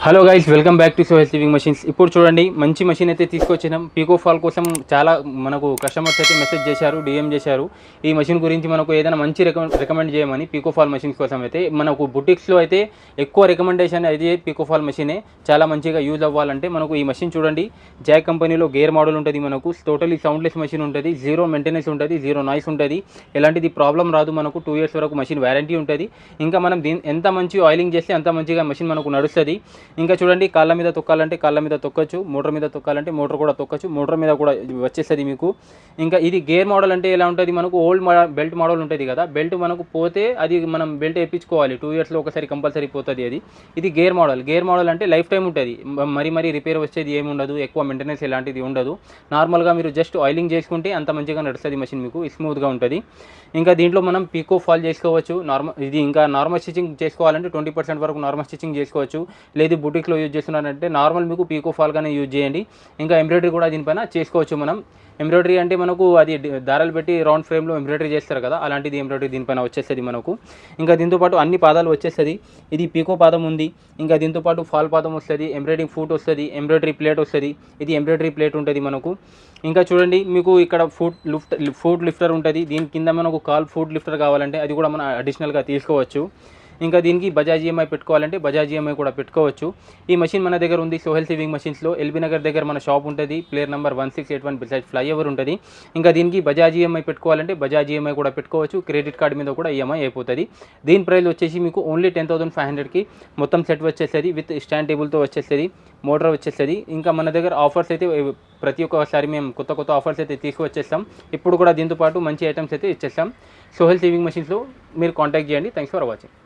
Hello guys, welcome back to Sohel sewing machines. ఇప్పుడు చూడండి, మంచి మెషిన్ అయితే తీసుకొచ్చినాం. పీకో ఫాల్ కోసం చాలా మనకు కస్టమర్స్ అయితే మెసేజ్ చేశారు, డిఎం చేశారు. ఈ మెషిన్ గురించి మనకు ఏదైనా మంచి రికమెండ్ చేయమని పీకో ఫాల్ మెషిన్స్ కోసం అయితే మనకు బుటిక్స్లో అయితే ఎక్కువ రికమెండేషన్ అయితే పీకో ఫాల్ మెషినే. చాలా మంచిగా యూజ్ అవ్వాలంటే మనకు ఈ మెషిన్ చూడండి, జాక్ కంపెనీలో గేర్ మోడల్ ఉంటుంది. మనకు టోటలీ సౌండ్లెస్ మెషిన్ ఉంటుంది, జీరో మెయింటెనెన్స్ ఉంటుంది, జీరో నాయిస్ ఉంటుంది. ఎలాంటిది ప్రాబ్లం రాదు. మనకు 2 years వరకు మెషిన్ వారంటీ ఉంటుంది. ఇంకా మనం ఎంత మంచి ఆయిలింగ్ చేస్తే అంత మంచిగా మెషిన్ మనకు నడుస్తుంది. ఇంకా చూడంండి, కాళ్ళ మీద తొక్కాలంటే కాళ్ళ మీద తొక్కచ్చు, మోటార్ మీద తొక్కాలంటే మోటార్ కూడా తొక్కచ్చు, మోటార్ మీద కూడా వచ్చేస్తుంది మీకు. ఇంకా ఇది గేర్ మోడల్ అంటే ఎలా ఉంటుంది, మనకు ఓల్డ్ బెల్ట్ మోడల్ ఉంటుంది కదా, బెల్ట్ మనకు పోతే అది మనం బెల్ట్ వేయించుకోవాలి. 2 yearsలో ఒకసారి కంపల్సరీ పోతుంది అది. ఇది గేర్ మోడల్ అంటే లైఫ్ టైం ఉంటుంది. మరీ రిపేర్ వచ్చేది ఏమి ఉండదు, ఎక్కువ మెయింటెనెన్స్ ఎలాంటిది ఉండదు. నార్మల్గా మీరు జస్ట్ ఆయిలింగ్ చేసుకుంటే అంత మంచిగా నడుస్తుంది మెషిన్, మీకు స్మూత్గా ఉంటుంది. ఇంకా దీంట్లో మనం పీకో ఫాల్ చేసుకోవచ్చు. నార్మల్ స్టిచ్చింగ్ చేసుకోవాలంటే 20% వరకు నార్మల్ స్టిచ్చింగ్ చేసుకోవచ్చు. లేదు బుటిక్లో యూజ్ చేస్తున్నారంటే నార్మల్ మీకు పీకో ఫాల్గానే యూజ్ చేయండి. ఇంకా ఎంబ్రాయిడరీ కూడా దీనిపైన చేసుకోవచ్చు. మనం ఎంబ్రాయిడరీ అంటే మనకు అది దారాలు పెట్టి రౌండ్ ఫ్రేమ్లో ఎంబ్రాయిడరీ చేస్తారు కదా, అలాంటిది ఎంబ్రాయిడరీ దీనిపైన వచ్చేస్తుంది మనకు. ఇంకా దీంతోపాటు అన్ని పాదాలు వచ్చేస్తుంది. ఇది పీకో పాదం ఉంది, ఇంకా దీంతోపాటు ఫాల్ పాదం వస్తుంది, ఎంబ్రాయిడరింగ్ ఫూట్ వస్తుంది, ఎంబ్రాయిడరీ ప్లేట్ వస్తుంది. ఇది ఎంబ్రాయిడరీ ప్లేట్ ఉంటుంది మనకు. ఇంకా చూడండి, మీకు ఇక్కడ ఫూట్ లిఫ్టర్ ఉంటుంది. దీని కింద మనకు ఫూట్ లిఫ్టర్ కావాలంటే అది కూడా మనం అడిషనల్గా తీసుకోవచ్చు. ఇంకా దీనికి బజాజ్ ఈఎంఐ పెట్టుకోవాలంటే బజాజ్ ఈఎంఐ కూడా పెట్టుకోవచ్చు. ఈ మెషిన్ మన దగ్గర ఉంది సోహెల్ సివింగ్ మెషిన్స్లో. ఎల్బీ నగర్ దగ్గర మన షాప్ ఉంటుంది. ప్లేయర్ నెంబర్ 1681 బిసైడ్ ఫ్లైఓవర్ ఉంటుంది. ఇంకా దీనికి బజాజ్ ఈఎంఐ పెట్టుకోవాలంటే బజాజ్ ఈఎంఐ కూడా పెట్టుకోవచ్చు. క్రెడిట్ కార్డు మీద కూడా ఈఎంఐ అయిపోతుంది. దీని ప్రైస్ వచ్చేసి మీకు ఓన్లీ 10,500కి మొత్తం సెట్ వచ్చేస్తుంది. విత్ స్టాండ్ టేబుల్తో వచ్చేస్తుంది, మోటార్ వచ్చేస్తుంది. ఇంకా మన దగ్గర ఆఫర్స్ అయితే ప్రతి ఒక్కసారి మేము కొత్త ఆఫర్స్ అయితే తీసుకువచ్చేస్తాం. ఇప్పుడు కూడా దీంతో పాటు మంచి ఐటమ్స్ అయితే ఇచ్చేస్తాం. సోహెల్ సివింగ్ మెషిన్స్లో మీరు కాంటాక్ట్ చేయండి. Thanks for watching.